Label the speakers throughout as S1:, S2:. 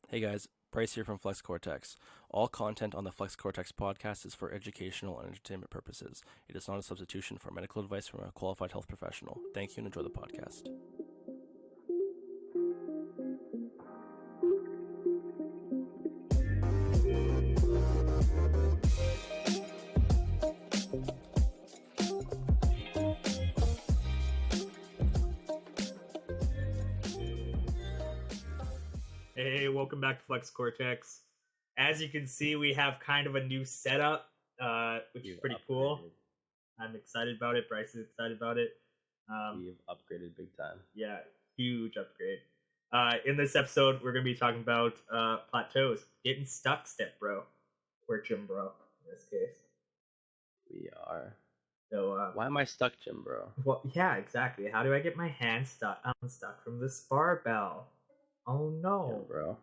S1: Hey guys, Bryce here from Cortex. All content on the Cortex podcast is for educational and entertainment purposes. It is not a substitution for medical advice from a qualified health professional. Thank you and enjoy the podcast.
S2: Hey, welcome back to Cortex. As you can see, we have kind of a new setup, which is pretty cool. I'm excited about it. Bryce is excited about it.
S1: We've upgraded big time.
S2: Yeah, huge upgrade. In this episode, we're going to be talking about plateaus. Getting stuck step, bro. Or gym, bro, in this case.
S1: We are.
S2: So,
S1: why am I stuck, Jim, bro?
S2: Well, yeah, exactly. How do I get my hand unstuck from this barbell? Oh no,
S1: Yeah,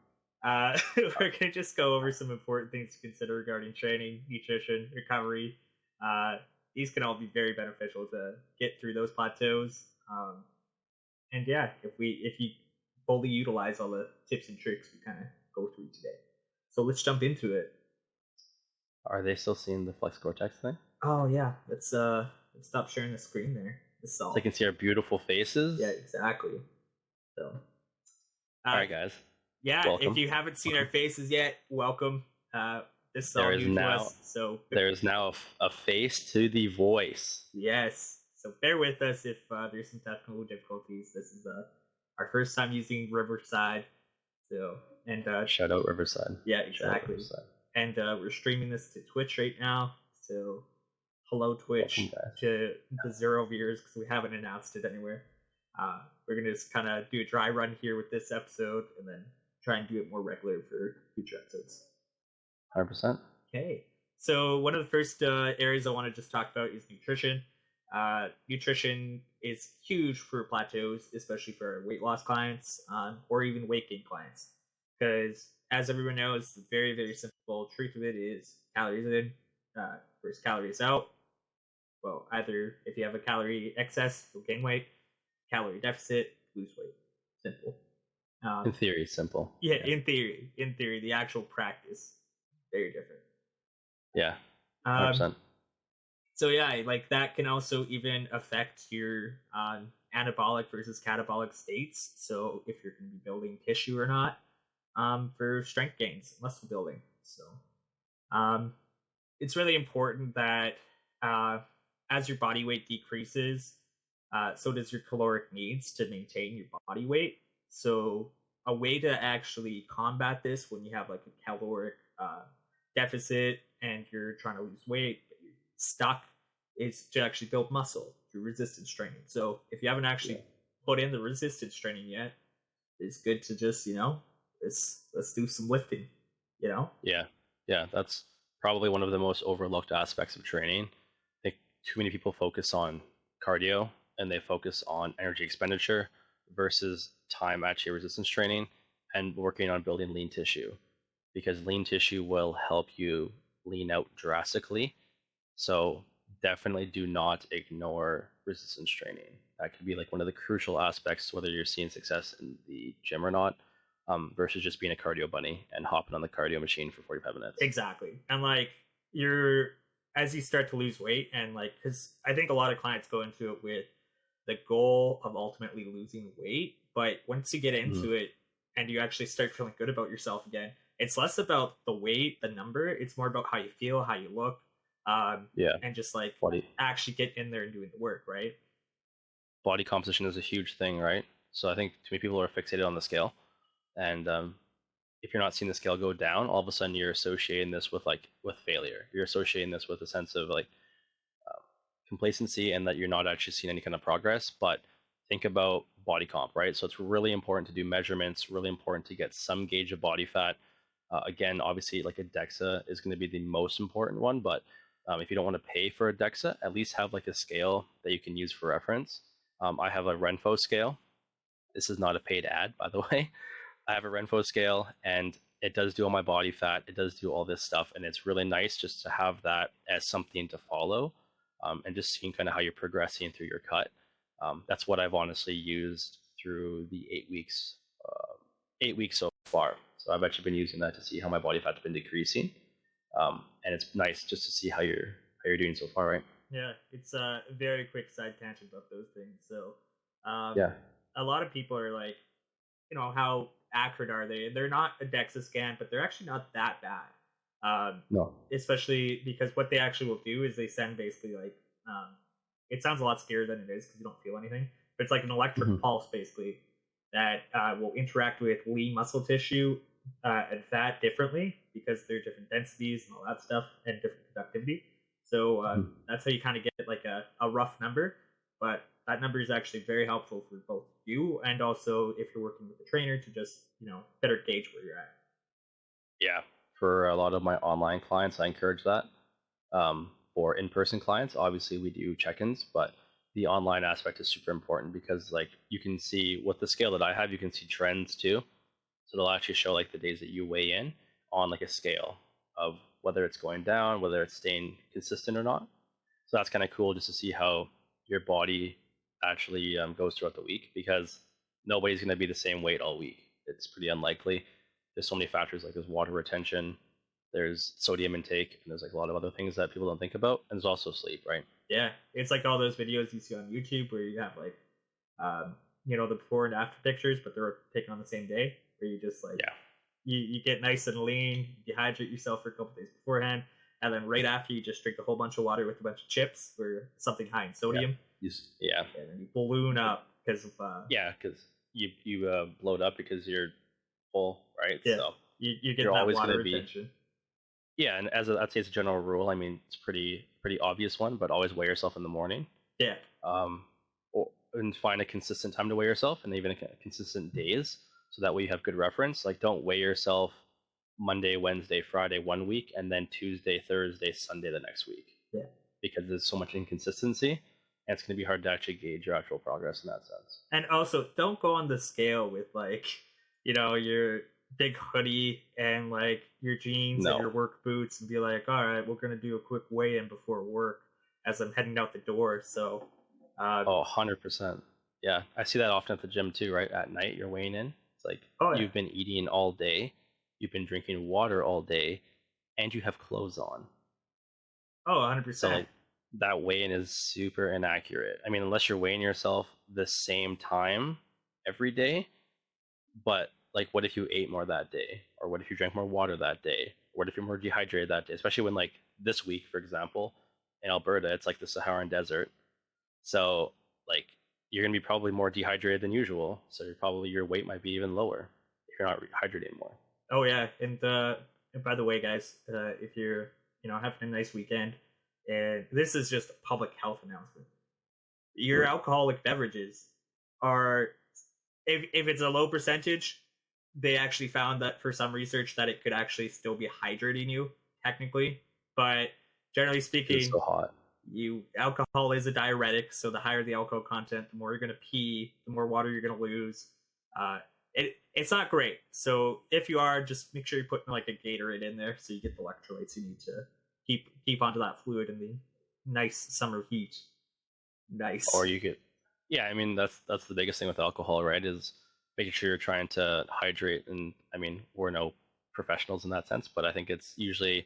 S1: bro.
S2: We're gonna just go over some important things to consider regarding training, nutrition, recovery. These can all be very beneficial to get through those plateaus. And yeah, if you fully utilize all the tips and tricks we kind of go through today. So let's jump into it.
S1: Are they still seeing the Cortex thing?
S2: Oh yeah, let's stop sharing the screen there.
S1: So they can see our beautiful faces.
S2: Yeah, exactly. So.
S1: All right, guys.
S2: Yeah,
S1: welcome.
S2: If you haven't seen our faces yet, welcome. This is all new to us, so
S1: there is now a face to the voice.
S2: Yes, so bear with us if there's some technical difficulties. This is our first time using Riverside, so
S1: shout out Riverside.
S2: Yeah, exactly. Riverside. And we're streaming this to Twitch right now. So hello Twitch to the 0 viewers because we haven't announced it anywhere. We're going to just kind of do a dry run here with this episode and then try and do it more regular for future episodes.
S1: 100%.
S2: Okay. So one of the first areas I want to just talk about is nutrition. Nutrition is huge for plateaus, especially for weight loss clients or even weight gain clients. Because as everyone knows, the very, very simple truth of it is calories in versus calories out. Well, either if you have a calorie excess, you'll gain weight. Calorie deficit, lose weight. Simple.
S1: In theory, simple.
S2: Yeah, in theory. In theory, the actual practice, very different.
S1: Yeah, 100%.
S2: So yeah, like that can also even affect your anabolic versus catabolic states. So if you're going to be building tissue or not for strength gains, muscle building. So it's really important that as your body weight decreases, so does your caloric needs to maintain your body weight. So a way to actually combat this when you have like a caloric deficit and you're trying to lose weight, but you're stuck, is to actually build muscle through resistance training. So if you haven't actually put in the resistance training yet, it's good to just, let's do some lifting,
S1: Yeah, that's probably one of the most overlooked aspects of training. I think too many people focus on cardio and they focus on energy expenditure versus time actually resistance training and working on building lean tissue, because lean tissue will help you lean out drastically. So definitely do not ignore resistance training. That could be like one of the crucial aspects, whether you're seeing success in the gym or not, versus just being a cardio bunny and hopping on the cardio machine for 45 minutes.
S2: Exactly. And like as you start to lose weight, and like, because I think a lot of clients go into it with the goal of ultimately losing weight, but once you get into it and you actually start feeling good about yourself again, it's less about the weight, the number. It's more about how you feel, how you look, and just like actually get in there and doing the work, right?
S1: Body composition is a huge thing, right? So I think too many people are fixated on the scale, and if you're not seeing the scale go down, all of a sudden you're associating this with failure. You're associating this with a sense of complacency and that you're not actually seeing any kind of progress. But think about body comp, right? So it's really important to do measurements, really important to get some gauge of body fat. Again, obviously, like a DEXA is going to be the most important one, but if you don't want to pay for a DEXA, at least have like a scale that you can use for reference. I have a Renfo scale. This is not a paid ad, by the way. I have a Renfo scale and it does do all my body fat. It does do all this stuff. And it's really nice just to have that as something to follow. And just seeing kind of how you're progressing through your cut. That's what I've honestly used through the 8 weeks so far. So I've actually been using that to see how my body fat's been decreasing, and it's nice just to see how you're doing so far, right?
S2: Yeah, it's a very quick side tangent about those things. So, um,
S1: Yeah.
S2: a lot of people are like, how accurate are they? They're not a DEXA scan, but they're actually not that bad. Um,
S1: No.
S2: Especially because what they actually will do is they send basically like, um, it sounds a lot scarier than it is because you don't feel anything, but it's like an electric
S1: Hmm.
S2: pulse basically that will interact with lean muscle tissue and fat differently because they're different densities and all that stuff and different conductivity. So
S1: Hmm.
S2: that's how you kind of get like a rough number, but that number is actually very helpful for both you and also if you're working with a trainer to just better gauge where you're at.
S1: Yeah. For a lot of my online clients, I encourage that. For in-person clients, obviously we do check-ins, but the online aspect is super important because like you can see with the scale that I have, you can see trends too. So it'll actually show like the days that you weigh in on like a scale of whether it's going down, whether it's staying consistent or not. So that's kind of cool just to see how your body actually goes throughout the week because nobody's going to be the same weight all week. It's pretty unlikely. There's so many factors like there's water retention, there's sodium intake, and there's like a lot of other things that people don't think about. And there's also sleep, right?
S2: Yeah, it's like all those videos you see on YouTube where you have like the before and after pictures, but they're taken on the same day, where you just like
S1: Yeah.
S2: you get nice and lean, dehydrate yourself for a couple days beforehand, and then right after you just drink a whole bunch of water with a bunch of chips or something high in
S1: Yeah.
S2: sodium,
S1: Yeah.
S2: and then you balloon up because of
S1: Yeah. Because you bloat up because you're full, right?
S2: yeah,
S1: So
S2: you get
S1: you're
S2: that
S1: always going
S2: water
S1: to be.
S2: retention.
S1: Yeah, and I'd say it's a general rule. I mean, it's pretty obvious one, but always weigh yourself in the morning.
S2: Yeah,
S1: Um, and find a consistent time to weigh yourself, and even consistent days, so that way you have good reference. Like, don't weigh yourself Monday, Wednesday, Friday one week, and then Tuesday, Thursday, Sunday the next week,
S2: yeah.
S1: because there's so much inconsistency, and it's going to be hard to actually gauge your actual progress in that sense.
S2: And also, don't go on the scale with like, your big hoodie and like your jeans and
S1: No.
S2: your work boots and be like, all right, we're gonna do a quick weigh in before work as I'm heading out the door. So, uh,
S1: Oh, 100%. Yeah, I see that often at the gym too, right? At night, you're weighing in. It's like
S2: oh yeah,
S1: you've been eating all day, you've been drinking water all day, and you have clothes on.
S2: oh, 100
S1: So
S2: percent.
S1: like that weigh-in is super inaccurate. I mean, unless you're weighing yourself the same time every day, but like what if you ate more that day? Or what if you drank more water that day? What if you're more dehydrated that day? Especially when like this week, for example, in Alberta, it's like the Saharan desert. So like you're gonna be probably more dehydrated than usual. So your weight might be even lower if you're not hydrating more.
S2: Oh yeah, and by the way, guys, if you're having a nice weekend, and this is just a public health announcement, your
S1: Mm.
S2: alcoholic beverages are if it's a low percentage, they actually found that for some research that it could actually still be hydrating you technically, but generally
S1: Because it's
S2: speaking,
S1: so hot.
S2: you alcohol is a diuretic, so the higher the alcohol content, the more you're going to pee, the more water you're going to lose. It's not great. So if you are, just make sure you're putting like a Gatorade in there so you get the electrolytes you need to keep onto that fluid in the nice summer heat.
S1: Or
S2: Nice.
S1: you could, yeah, I mean that's the biggest thing with alcohol, right? Is making sure you're trying to hydrate. And I mean, we're no professionals in that sense, but I think it's usually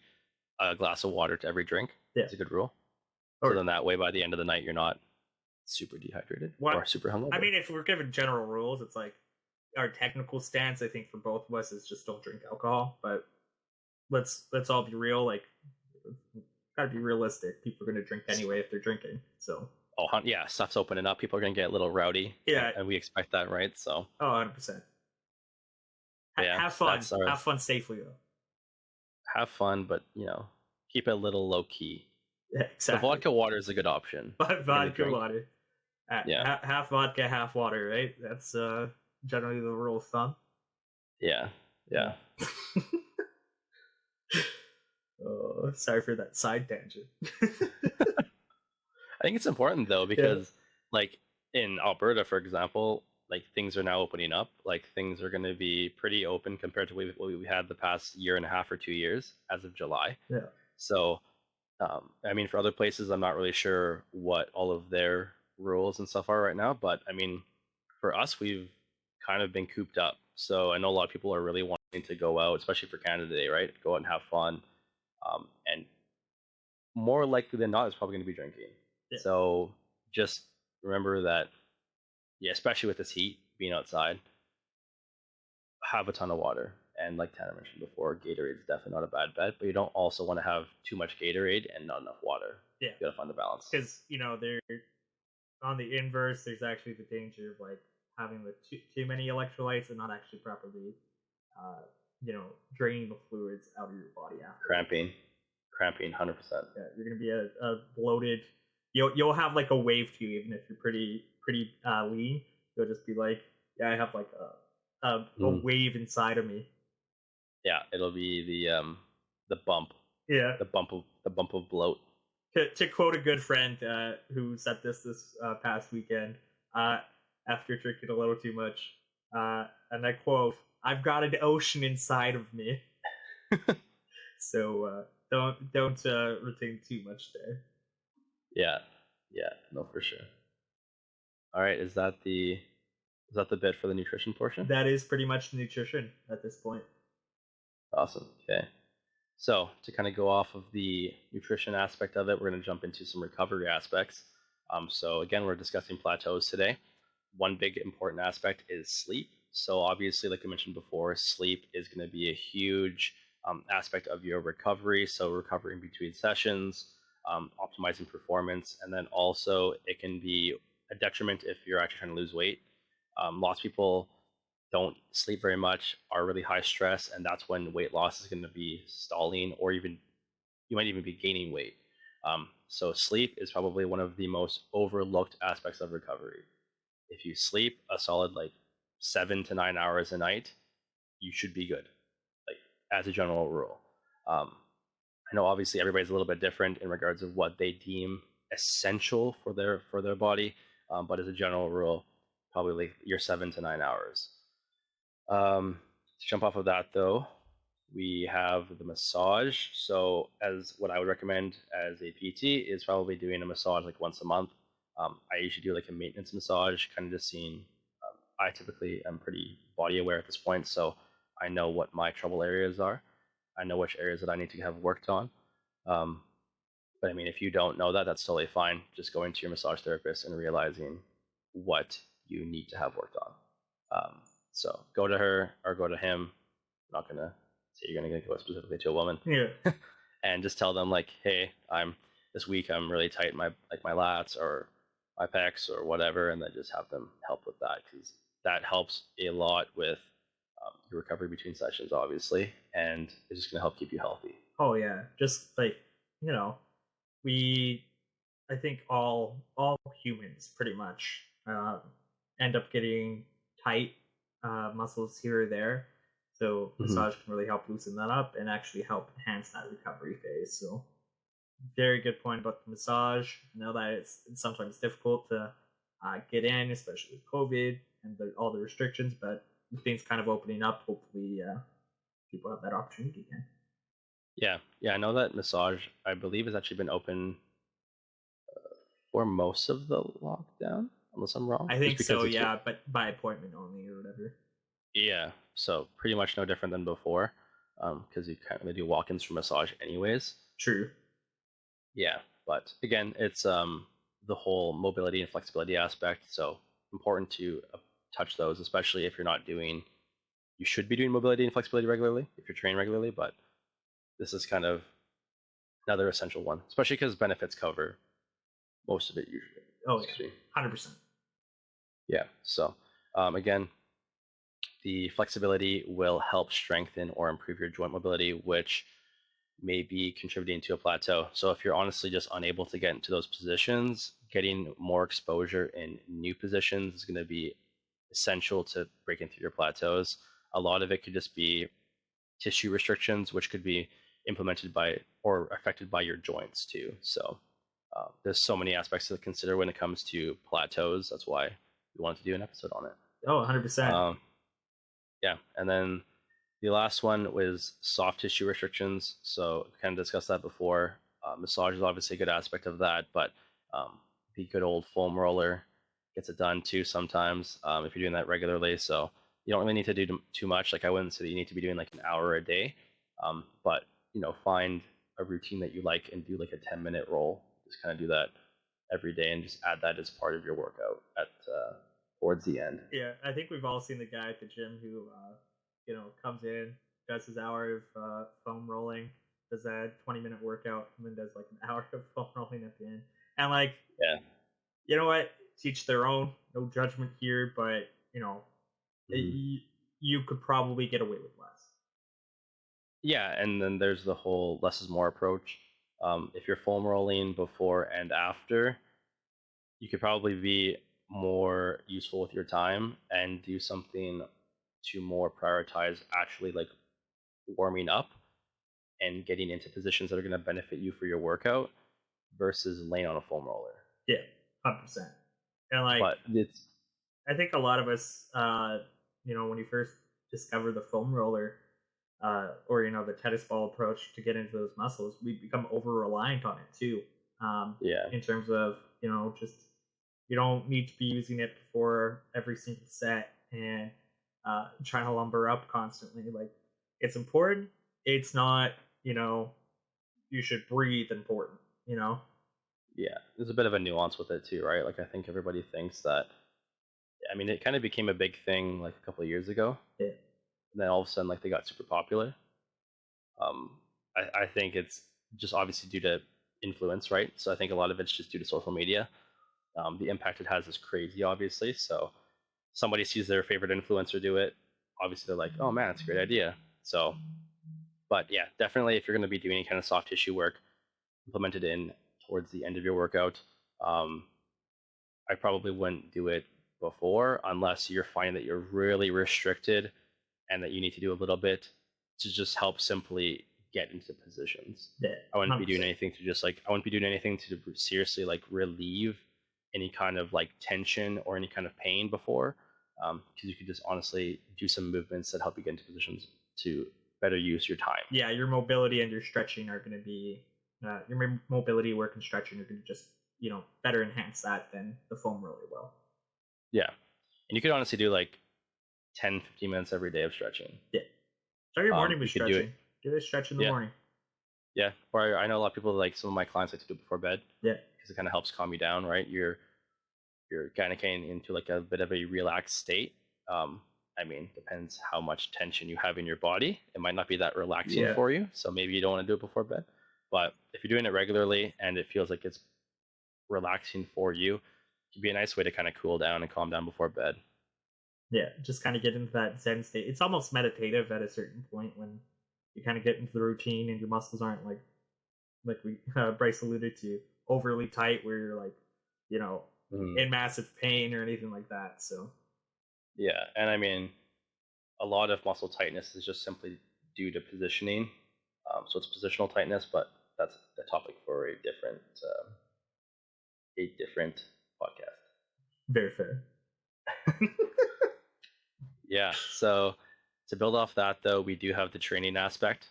S1: a glass of water to every drink
S2: Yeah.
S1: is a good rule. So
S2: Or
S1: then that way, by the end of the night, you're not super dehydrated
S2: what?
S1: or super
S2: I
S1: hungover.
S2: mean, if we're given general rules, it's like our technical stance. I think for both of us is just don't drink alcohol. But let's all be real. Like, gotta be realistic. People are gonna drink anyway if they're drinking. So
S1: Oh, yeah, stuff's opening up. People are gonna get a little rowdy,
S2: yeah.
S1: and we expect that, right? So,
S2: Oh, 100%.
S1: but yeah,
S2: Have fun.
S1: that's our
S2: Have fun safely though.
S1: have fun, but keep it a little low key.
S2: Yeah,
S1: The
S2: exactly.
S1: vodka water is a good option
S2: But
S1: if you're gonna
S2: vodka
S1: drink.
S2: water.
S1: Yeah,
S2: Half vodka, half water. Right. That's generally the rule of thumb.
S1: yeah,
S2: Yeah.
S1: yeah.
S2: Oh, sorry for that side tangent.
S1: I think it's important though
S2: Yeah.
S1: because, like in Alberta, for example, like things are now opening up. Like things are going to be pretty open compared to what we had the past year and a half or 2 years as of July.
S2: Yeah.
S1: So, I mean, for other places, I'm not really sure what all of their rules and stuff are right now. But I mean, for us, we've kind of been cooped up. So I know a lot of people are really to go out, especially for Canada Day, right? Go out and have fun. And more likely than not, it's probably going to be drinking.
S2: Yeah.
S1: So just remember that, yeah, especially with this heat, being outside, have a ton of water. And like Tanner mentioned before, Gatorade is definitely not a bad bet, but you don't also want to have too much Gatorade and not enough water.
S2: Yeah.
S1: You got to find the balance.
S2: Because, they're on the inverse, there's actually the danger of like having the too many electrolytes and not actually properly, draining the fluids out of your body after.
S1: Cramping, 100%.
S2: Yeah, you're gonna be a bloated. You'll have like a wave to you, even if you're pretty lean. You'll just be like, yeah, I have like a wave inside of me.
S1: Yeah, it'll be the bump.
S2: Yeah,
S1: the bump of bloat.
S2: To quote a good friend who said this past weekend, after drinking a little too much, and I quote, "I've got an ocean inside of me." So don't retain too much there.
S1: Yeah, no, for sure. All right, is that the bit for the nutrition portion?
S2: That is pretty much the nutrition at this point.
S1: Awesome. Okay. So to kind of go off of the nutrition aspect of it, we're going to jump into some recovery aspects. So again, we're discussing plateaus today. One big important aspect is sleep. So obviously, like I mentioned before, sleep is going to be a huge aspect of your recovery. So recovering between sessions, optimizing performance, and then also it can be a detriment if you're actually trying to lose weight. Lots of people don't sleep very much, are really high stress, and that's when weight loss is going to be stalling, or even you might even be gaining weight. So sleep is probably one of the most overlooked aspects of recovery. If you sleep a solid like 7 to 9 hours a night, you should be good, like as a general rule. I know obviously everybody's a little bit different in regards of what they deem essential for their body, but as a general rule, probably like your 7 to 9 hours. To jump off of that though, we have the massage. So as what I would recommend as a PT is probably doing a massage like once a month. I usually do like a maintenance massage, kind of just seeing. I typically am pretty body aware at this point, so I know what my trouble areas are. I know which areas that I need to have worked on. But I mean, if you don't know that, that's totally fine. Just going to your massage therapist and realizing what you need to have worked on. So go to her or go to him. I'm not gonna say you're gonna go specifically to a woman.
S2: Yeah.
S1: And just tell them like, hey, this week I'm really tight in my lats or my pecs or whatever, and then just have them help with that, because that helps a lot with your recovery between sessions, obviously, and it's just gonna help keep you healthy.
S2: Oh yeah, just like I think all humans pretty much end up getting tight muscles here or there. So massage can really help loosen that up and actually help enhance that recovery phase. So very good point about the massage. I know that it's sometimes difficult to get in, especially with COVID and all the restrictions, but things kind of opening up. Hopefully people have that opportunity again.
S1: Yeah, I know that massage, I believe, has actually been open for most of the lockdown, unless I'm wrong.
S2: I think so, yeah, but by appointment only or whatever.
S1: Yeah, so pretty much no different than before, because you can't really do walk-ins for massage anyways.
S2: True.
S1: Yeah, but again, it's the whole mobility and flexibility aspect, so important to touch those, especially if you're not doing, you should be doing mobility and flexibility regularly if you're training regularly, but this is kind of another essential one, especially because benefits cover most of it usually.
S2: Oh yeah, 100%.
S1: Yeah, so again, the flexibility will help strengthen or improve your joint mobility, which may be contributing to a plateau. So if you're honestly just unable to get into those positions, getting more exposure in new positions is going to be essential to breaking through your plateaus. A lot of it could just be tissue restrictions, which could be implemented by or affected by your joints too. So there's so many aspects to consider when it comes to plateaus. That's why we wanted to do an episode on it.
S2: Oh, 100%.
S1: Yeah, and then the last one was soft tissue restrictions. So we kind of discussed that before. Massage is obviously a good aspect of that, but the good old foam roller gets it done too sometimes if you're doing that regularly. So You don't really need to do too much. Like I wouldn't say that you need to be doing like an hour a day, but find a routine that you like and do like a 10-minute roll. Just kind of do that every day and just add that as part of your workout at towards the end.
S2: Yeah, I think we've all seen the guy at the gym who, comes in, does his hour of foam rolling, does a 20-minute workout, and then does like an hour of foam rolling at the end. And like,
S1: Yeah.
S2: you know what? Teach their own. No judgment here, but you could probably get away with less.
S1: Yeah, and then there's the whole less is more approach. If you're foam rolling before and after, you could probably be more useful with your time and do something to more prioritize actually like warming up and getting into positions that are going to benefit you for your workout versus laying on a foam roller.
S2: Yeah, 100%. And like,
S1: But it's
S2: I think a lot of us, when you first discover the foam roller, or the tennis ball approach to get into those muscles, we become over reliant on it too.
S1: Yeah.
S2: In terms of just you don't need to be using it for every single set and trying to lumber up constantly. Like it's important. It's not you should breathe important.
S1: Yeah, there's a bit of a nuance with it too, right? Like I think everybody thinks that. I mean, it kind of became a big thing like a couple of years ago.
S2: Yeah.
S1: And then all of a sudden, like they got super popular. I think it's just obviously due to influence, right? So I think a lot of it's just due to social media. The impact it has is crazy, obviously. So somebody sees their favorite influencer do it, obviously they're like, "Oh man, it's a great idea." So, but yeah, definitely if you're going to be doing any kind of soft tissue work, implement it in towards the end of your workout. I probably wouldn't do it before unless you're finding that you're really restricted and that you need to do a little bit to just help simply get into positions.
S2: Yeah,
S1: I wouldn't be doing anything to seriously like relieve any kind of like tension or any kind of pain before, because you could just honestly do some movements that help you get into positions to better use your time.
S2: Yeah, your mobility and your stretching are going to be your mobility work and stretching are going to just better enhance that than the foam really will.
S1: Yeah, and you could honestly do like 10-15 minutes every day of stretching.
S2: Yeah, start your morning with stretching. Do a stretch in the morning.
S1: Yeah, or I know a lot of people, like some of my clients, like to do it before bed.
S2: Yeah,
S1: because it kind of helps calm you down, right? You're kind of getting into like a bit of a relaxed state. I mean, depends how much tension you have in your body. It might not be that relaxing for you, so maybe you don't want to do it before bed. But if you're doing it regularly and it feels like it's relaxing for you, it can be a nice way to kind of cool down and calm down before bed.
S2: Yeah, just kind of get into that Zen state. It's almost meditative at a certain point when you kind of get into the routine and your muscles aren't like we Bryce alluded to, overly tight where you're like, in massive pain or anything like that. So
S1: yeah, and I mean, a lot of muscle tightness is just simply due to positioning. So it's positional tightness, but that's a topic for a different podcast.
S2: Very fair.
S1: Yeah, so to build off that, though, we do have the training aspect.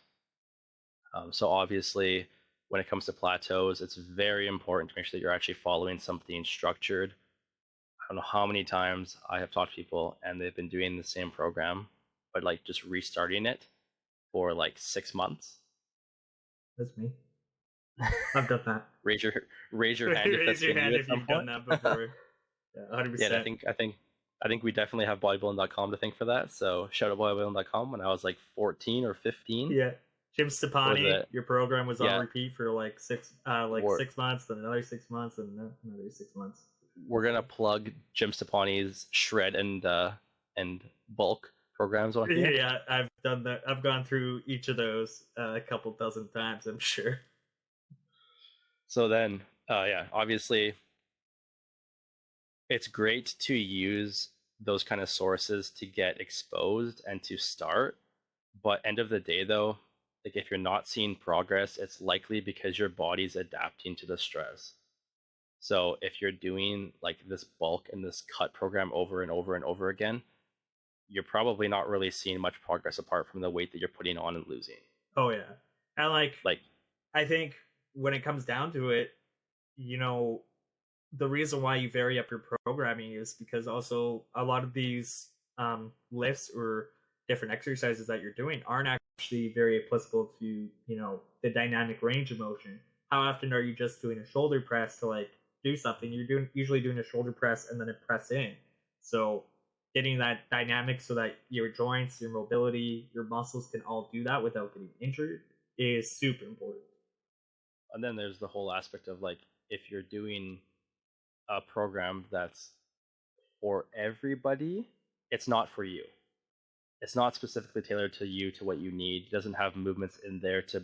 S1: So obviously, when it comes to plateaus, it's very important to make sure that you're actually following something structured. I don't know how many times I have talked to people and they've been doing the same program, but like just restarting it for like 6 months.
S2: That's me. I've done that.
S1: Raise your hand if that's been you at some point.
S2: Done that before. Yeah, 100%.
S1: Yeah, I think we definitely have bodybuilding.com to thank for that. So shout out bodybuilding.com when I was like 14 or 15.
S2: Yeah. Jim Stepani, your program was on repeat for like 6 months, then another 6 months, and another 6 months.
S1: We're gonna plug Jim Stepani's shred and bulk programs on here.
S2: Yeah, I've done that. I've gone through each of those a couple dozen times, I'm sure.
S1: So then, obviously, it's great to use those kind of sources to get exposed and to start. But end of the day, though, like if you're not seeing progress, it's likely because your body's adapting to the stress. So if you're doing like this bulk and this cut program over and over and over again, you're probably not really seeing much progress apart from the weight that you're putting on and losing.
S2: Oh yeah. And like I think when it comes down to it, the reason why you vary up your programming is because also a lot of these lifts or different exercises that you're doing aren't actually very applicable to, the dynamic range of motion. How often are you just doing a shoulder press to like do something? You're usually doing a shoulder press and then a press in. So getting that dynamic so that your joints, your mobility, your muscles can all do that without getting injured is super important.
S1: And then there's the whole aspect of like, if you're doing a program that's for everybody, it's not for you. It's not specifically tailored to you, to what you need. It doesn't have movements in there to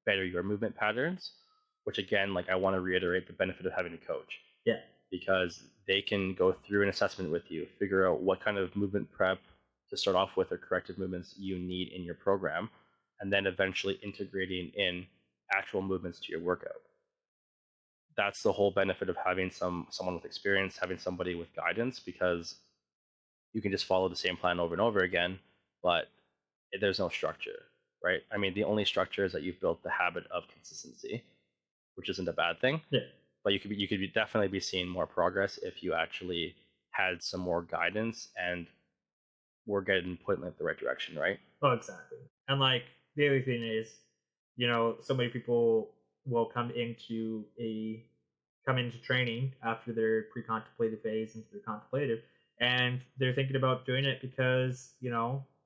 S1: better your movement patterns, which again, like I want to reiterate the benefit of having a coach.
S2: Yeah.
S1: Because they can go through an assessment with you, figure out what kind of movement prep to start off with or corrective movements you need in your program, and then eventually integrating in actual movements to your workout. That's the whole benefit of having someone with experience, having somebody with guidance, because you can just follow the same plan over and over again, but there's no structure, right? I mean, the only structure is that you've built the habit of consistency, which isn't a bad thing.
S2: Yeah.
S1: But you could definitely be seeing more progress if you actually had some more guidance and were getting put in the right direction, right?
S2: Oh, exactly. And like the other thing is, so many people will come into training after their pre-contemplative phase into their contemplative, and they're thinking about doing it because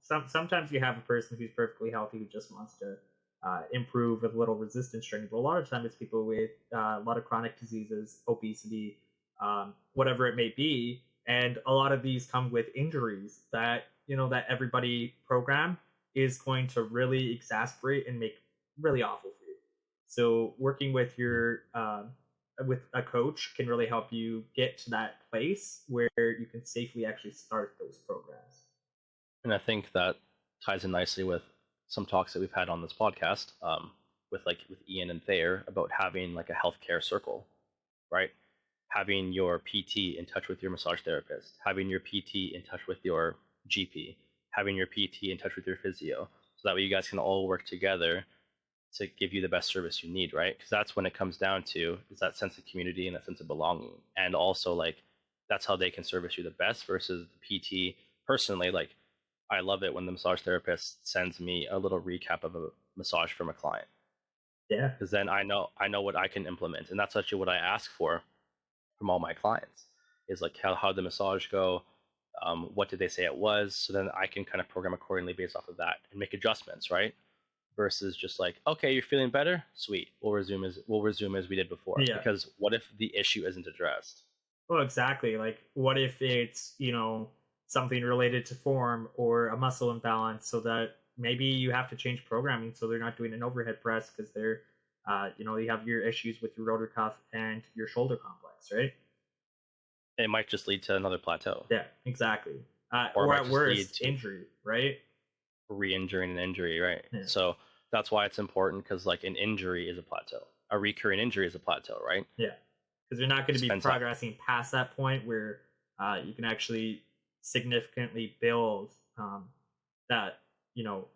S2: sometimes you have a person who's perfectly healthy who just wants to improve with a little resistance training, but a lot of time it's people with a lot of chronic diseases, obesity, whatever it may be, and a lot of these come with injuries that that everybody program is going to really exacerbate and make really awful for you. So working with your with a coach can really help you get to that place where you can safely actually start those programs.
S1: And I think that ties in nicely with some talks that we've had on this podcast, with Ian and Thayer, about having like a healthcare circle, right? Having your PT in touch with your massage therapist, having your PT in touch with your GP, having your PT in touch with your physio, so that way you guys can all work together to give you the best service you need, right? Because that's when it comes down to, is that sense of community and that sense of belonging, and also like that's how they can service you the best versus the PT. Personally, like I love it when the massage therapist sends me a little recap of a massage from a client.
S2: Yeah.
S1: Because then I know what I can implement, and that's actually what I ask for from all my clients, is like how did the massage go, what did they say it was, so then I can kind of program accordingly based off of that and make adjustments, right? Versus just like, okay, you're feeling better, sweet, we'll resume as we did before.
S2: Yeah.
S1: Because what if the issue isn't addressed?
S2: Well, exactly. Like, what if it's something related to form or a muscle imbalance, so that maybe you have to change programming so they're not doing an overhead press because they're you have your issues with your rotor cuff and your shoulder complex, right?
S1: It might just lead to another plateau.
S2: Yeah, exactly. Or at worst, injury, right?
S1: Re-injuring an injury, right?
S2: Yeah.
S1: So that's why it's important, because like an injury is a plateau. A recurring injury is a plateau, right?
S2: Yeah, because you're not going to be progressing past that point where you can actually significantly build that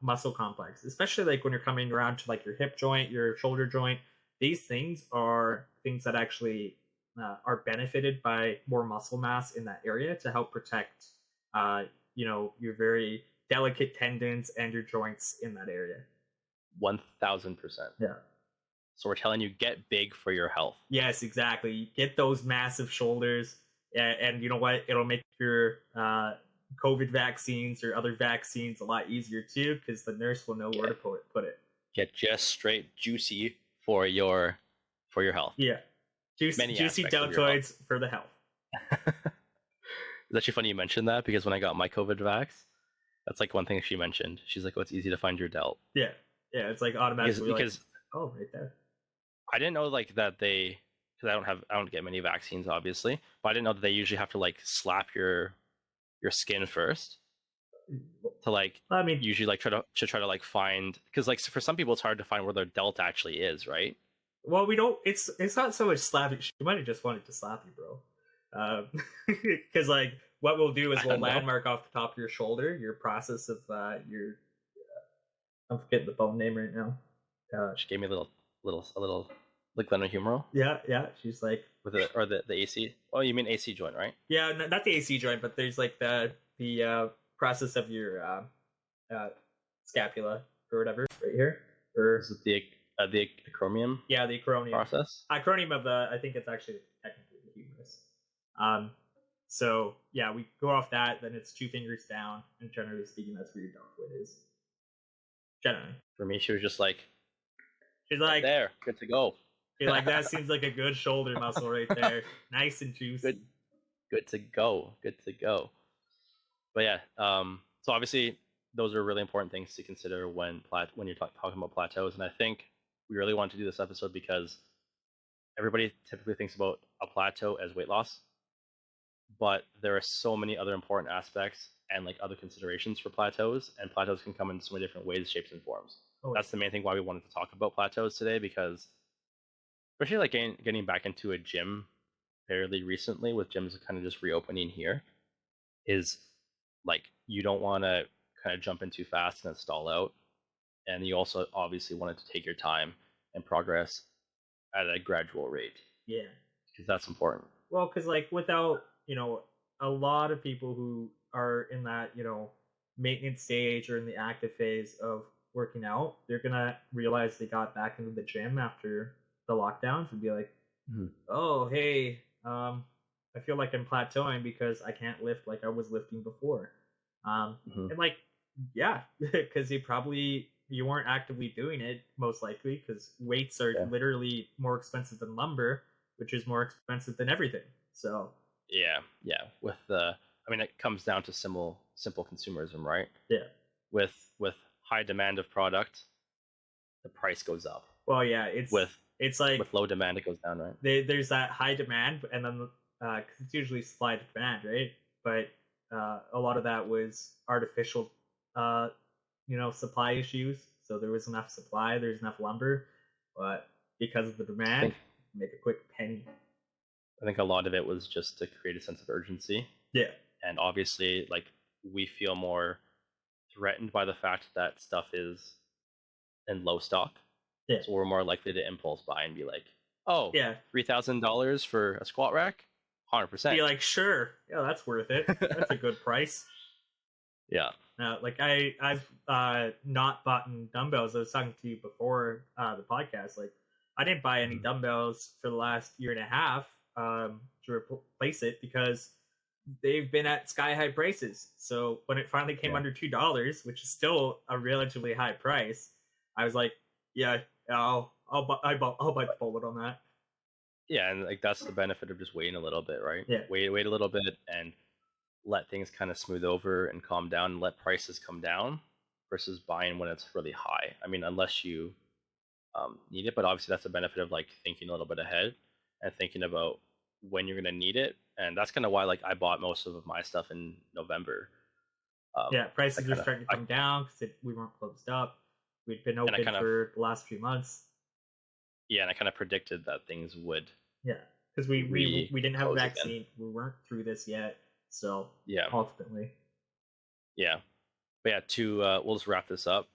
S2: muscle complex, especially like when you're coming around to like your hip joint, your shoulder joint. These things are things that actually are benefited by more muscle mass in that area to help protect your very delicate tendons and your joints in that area.
S1: 1000%.
S2: Yeah.
S1: So we're telling you, get big for your health.
S2: Yes, exactly. Get those massive shoulders, and you know what? It'll make your COVID vaccines or other vaccines a lot easier too, because the nurse will know where to put it.
S1: Get just straight juicy for your health.
S2: Yeah, juicy deltoids for the health.
S1: It's actually funny you mentioned that, because when I got my COVID vax, that's like one thing she mentioned. She's like, "Oh, it's easy to find your delt."
S2: Yeah, it's like automatically
S1: because
S2: oh, right there.
S1: I didn't know like that because I don't get many vaccines obviously, but I didn't know that they usually have to like slap your skin first to like, I mean, usually like try to like find, because like for some people it's hard to find where their delt actually is, right?
S2: Well, we don't. It's not so much slapping. She might have just wanted to slap you, bro. Because like what we'll do is we'll landmark off the top of your shoulder your process of your. I'm forgetting the bone name right now.
S1: She gave me a little like glenohumeral.
S2: Yeah. She's like
S1: with the AC. Oh, you mean AC joint, right?
S2: Yeah, not the AC joint, but there's like the process of your scapula or whatever right here, or
S1: Is it the acromion
S2: yeah, the acromion.
S1: process?
S2: Acronym of the, I think it's actually technically the humerus. So yeah, we go off that, then it's 2 fingers down, and generally speaking, that's where your deltoid is. Generally,
S1: For me, she was just like,
S2: she's like,
S1: there, good to go.
S2: she's like, that seems like a good shoulder muscle right there, nice and juicy.
S1: Good to go. Good to go. But yeah, so obviously those are really important things to consider when you're talking about plateaus. And I think we really want to do this episode because everybody typically thinks about a plateau as weight loss, but there are so many other important aspects and like other considerations for plateaus, and plateaus can come in so many different ways, shapes, and forms.
S2: Oh,
S1: That's the main thing why we wanted to talk about plateaus today, because especially like getting back into a gym fairly recently, with gyms kind of just reopening here, is like you don't want to kind of jump in too fast and then stall out, and you also obviously want to take your time and progress at a gradual rate.
S2: Yeah,
S1: because that's important.
S2: Well, because like without, a lot of people who are in that, maintenance stage or in the active phase of working out, they're gonna realize they got back into the gym after the lockdowns and be like, oh hey, I feel like I'm plateauing because I can't lift like I was lifting before. And like, yeah, because you weren't actively doing it, most likely, because weights are literally more expensive than lumber, which is more expensive than everything. So
S1: yeah, with it comes down to simple consumerism, right?
S2: Yeah.
S1: With high demand of product, the price goes up.
S2: Well, yeah, it's like
S1: with low demand, it goes down, right?
S2: There's that high demand, and then because it's usually supply to demand, right? But a lot of that was artificial, supply issues. So there was enough supply, there's enough lumber, but because of the demand, make a quick penny.
S1: I think a lot of it was just to create a sense of urgency.
S2: Yeah.
S1: And obviously, like, we feel more threatened by the fact that stuff is in low stock.
S2: Yeah.
S1: So we're more likely to impulse buy and be like, oh,
S2: yeah,
S1: $3,000 for a squat rack? 100%.
S2: Be like, sure. Yeah, that's worth it. That's a good price.
S1: Yeah.
S2: Like I've not bought dumbbells. I was talking to you before the podcast. Like I didn't buy any dumbbells for the last year and a half to replace it because they've been at sky high prices. So when it finally came under $2, which is still a relatively high price, I was like, yeah, I'll bite the bullet on that.
S1: Yeah, and like that's the benefit of just waiting a little bit, right?
S2: Yeah.
S1: Wait a little bit and let things kind of smooth over and calm down and let prices come down versus buying when it's really high. I mean, unless you need it, but obviously that's the benefit of like thinking a little bit ahead and thinking about when you're going to need it. And that's kind of why like I bought most of my stuff in November.
S2: Prices were starting to come down because we weren't closed up. We'd been open for the last few months.
S1: Yeah, and I kind of predicted that things would.
S2: Yeah, because we didn't have a vaccine. Again. We weren't through this yet. So ultimately.
S1: Yeah. But yeah, we'll just wrap this up.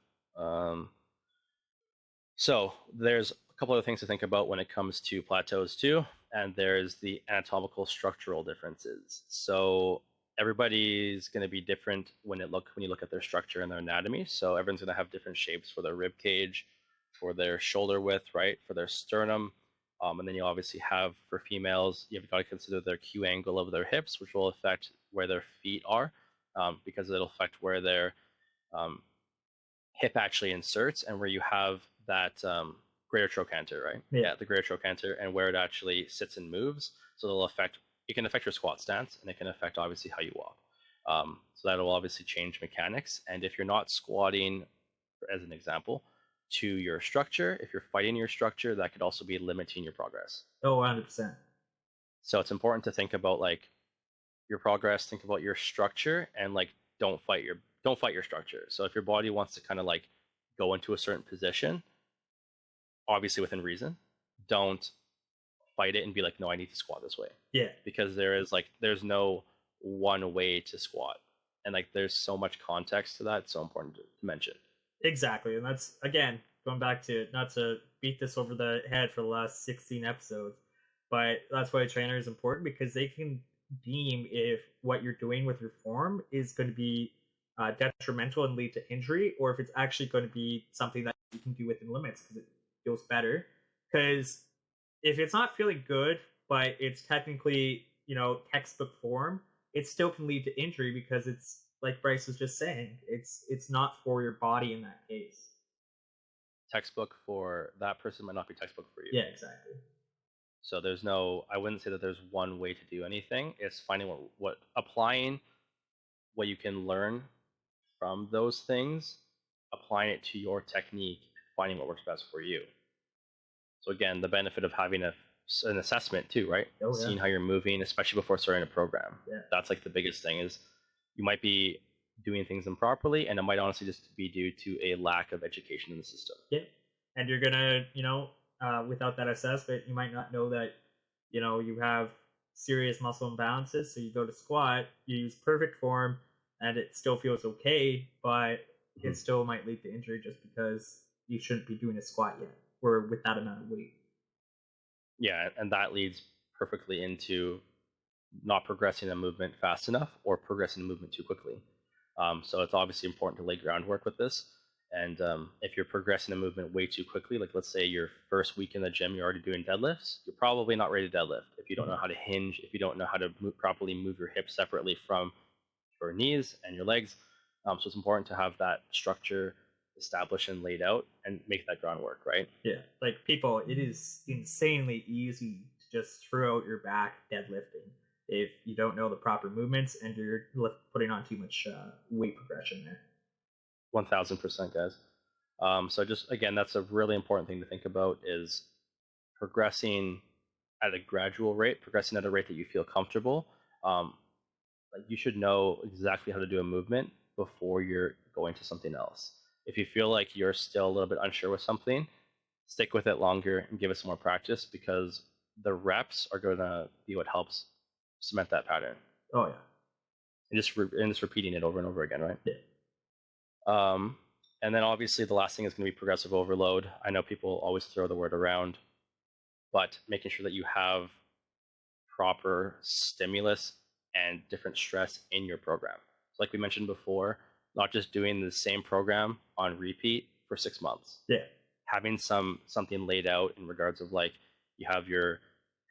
S1: So there's a couple other things to think about when it comes to plateaus too, and there's the anatomical structural differences. So everybody's going to be different when you look at their structure and their anatomy. So everyone's going to have different shapes for their rib cage, for their shoulder width, right, for their sternum. And then you obviously have, for females, you've got to consider their Q angle of their hips, which will affect where their feet are, because it'll affect where their hip actually inserts and where you have that greater trochanter, right? Yeah, the greater trochanter, and where it actually sits and moves. So it can affect your squat stance, and it can affect obviously how you walk. So that'll obviously change mechanics. And if you're not squatting, as an example, to your structure, if you're fighting your structure, that could also be limiting your progress.
S2: Oh, 100%.
S1: So it's important to think about like your progress, think about your structure, and like don't fight your structure. So if your body wants to kind of like go into a certain position, obviously within reason, don't fight it and be like, no, I need to squat this way.
S2: Yeah.
S1: Because there's no one way to squat. And like there's so much context to that, it's so important to mention.
S2: Exactly. And that's, again, going back to, not to beat this over the head for the last 16 episodes, but that's why a trainer is important, because they can deem if what you're doing with your form is going to be detrimental and lead to injury, or if it's actually going to be something that you can do within limits because it feels better. Because if it's not feeling good, but it's technically, textbook form, it still can lead to injury because it's like Bryce was just saying, it's not for your body in that case.
S1: Textbook for that person might not be textbook for you.
S2: Yeah, exactly.
S1: So I wouldn't say that there's one way to do anything. It's finding applying what you can learn from those things, applying it to your technique, finding what works best for you. So again, the benefit of having an assessment too, right?
S2: Oh, yeah.
S1: Seeing how you're moving, especially before starting a program.
S2: Yeah.
S1: That's like the biggest thing is you might be doing things improperly, and it might honestly just be due to a lack of education in the system.
S2: Yeah. And you're gonna, without that assessment, you might not know that, you have serious muscle imbalances. So you go to squat, you use perfect form, and it still feels okay, but it still might lead to injury just because you shouldn't be doing a squat yet or with that amount of weight.
S1: Yeah, and that leads perfectly into not progressing a movement fast enough or progressing a movement too quickly. So it's obviously important to lay groundwork with this. And if you're progressing a movement way too quickly, like let's say your first week in the gym, you're already doing deadlifts, you're probably not ready to deadlift. If you don't know how to hinge, if you don't know how to properly move your hips separately from your knees and your legs. So it's important to have that structure established and laid out and make that groundwork, right?
S2: Yeah, like people, it is insanely easy to just throw out your back deadlifting if you don't know the proper movements and you're putting on too much weight progression there.
S1: 1000%, guys. So just again, that's a really important thing to think about is progressing at a gradual rate, progressing at a rate that you feel comfortable. Like you should know exactly how to do a movement before you're going to something else. If you feel like you're still a little bit unsure with something, stick with it longer and give it some more practice because the reps are going to be what helps cement that pattern.
S2: Oh yeah,
S1: and just repeating it over and over again, right?
S2: Yeah.
S1: And then obviously the last thing is going to be progressive overload. I know people always throw the word around, but making sure that you have proper stimulus and different stress in your program. So like we mentioned before, not just doing the same program on repeat for 6 months.
S2: Yeah.
S1: Having something laid out in regards of like you have your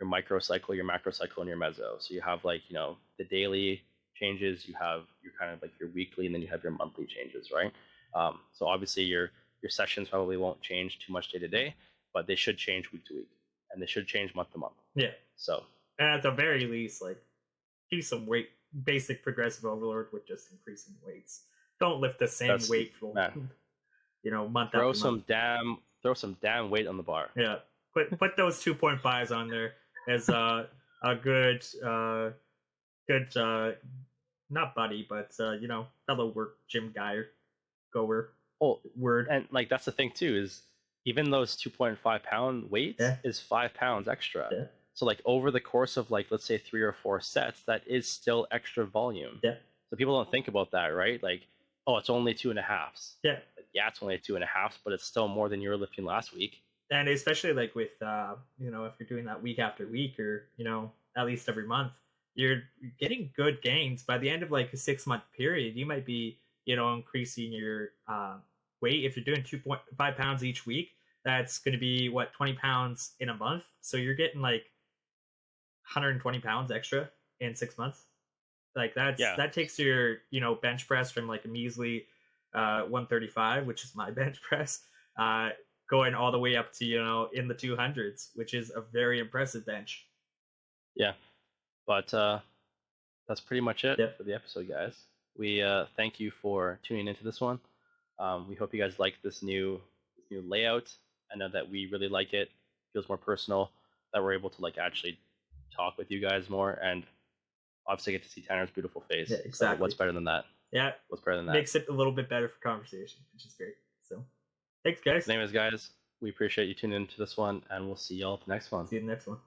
S1: microcycle, your macrocycle, and your meso. So you have like, the daily changes, you have your kind of like your weekly, and then you have your monthly changes, right? So obviously your sessions probably won't change too much day to day, but they should change week to week, and they should change month to month.
S2: Yeah.
S1: So
S2: and at the very least, like do some weight, basic progressive overload with just increasing weights. Don't lift the same weight for month
S1: throw
S2: after
S1: some
S2: month.
S1: Throw some damn weight on the bar.
S2: Yeah, put those 2.5s on there as a good not buddy, but fellow work gym guy or goer.
S1: Oh,
S2: word.
S1: And like that's the thing too is even those 2.5 pound weights is 5 pounds extra.
S2: Yeah.
S1: So like over the course of like let's say 3 or 4 sets, that is still extra volume.
S2: Yeah.
S1: So people don't think about that, right? Like, oh, it's only 2.5s.
S2: Yeah.
S1: Yeah, it's only 2.5s, but it's still more than you were lifting last week.
S2: And especially like with if you're doing that week after week or at least every month, you're getting good gains. By the end of like a 6-month period, you might be increasing your weight. If you're doing 2.5 pounds each week, that's going to be 20 pounds in a month. So you're getting like 120 pounds extra in 6 months. Like that takes your bench press from like a measly 135, which is my bench press, going all the way up to in the 200s, which is a very impressive bench.
S1: Yeah, but that's pretty much it for the episode, guys. We thank you for tuning into this one. We hope you guys like this new layout. I know that we really like it. Feels more personal, that we're able to like actually talk with you guys more, and obviously get to see Tanner's beautiful face.
S2: Yeah, exactly.
S1: So what's better than that?
S2: Yeah,
S1: what's better than that?
S2: Makes it a little bit better for conversation, which is great. So thanks, guys.
S1: Anyways, guys, we appreciate you tuning into this one, and we'll see y'all at the next one.
S2: See you in the next one.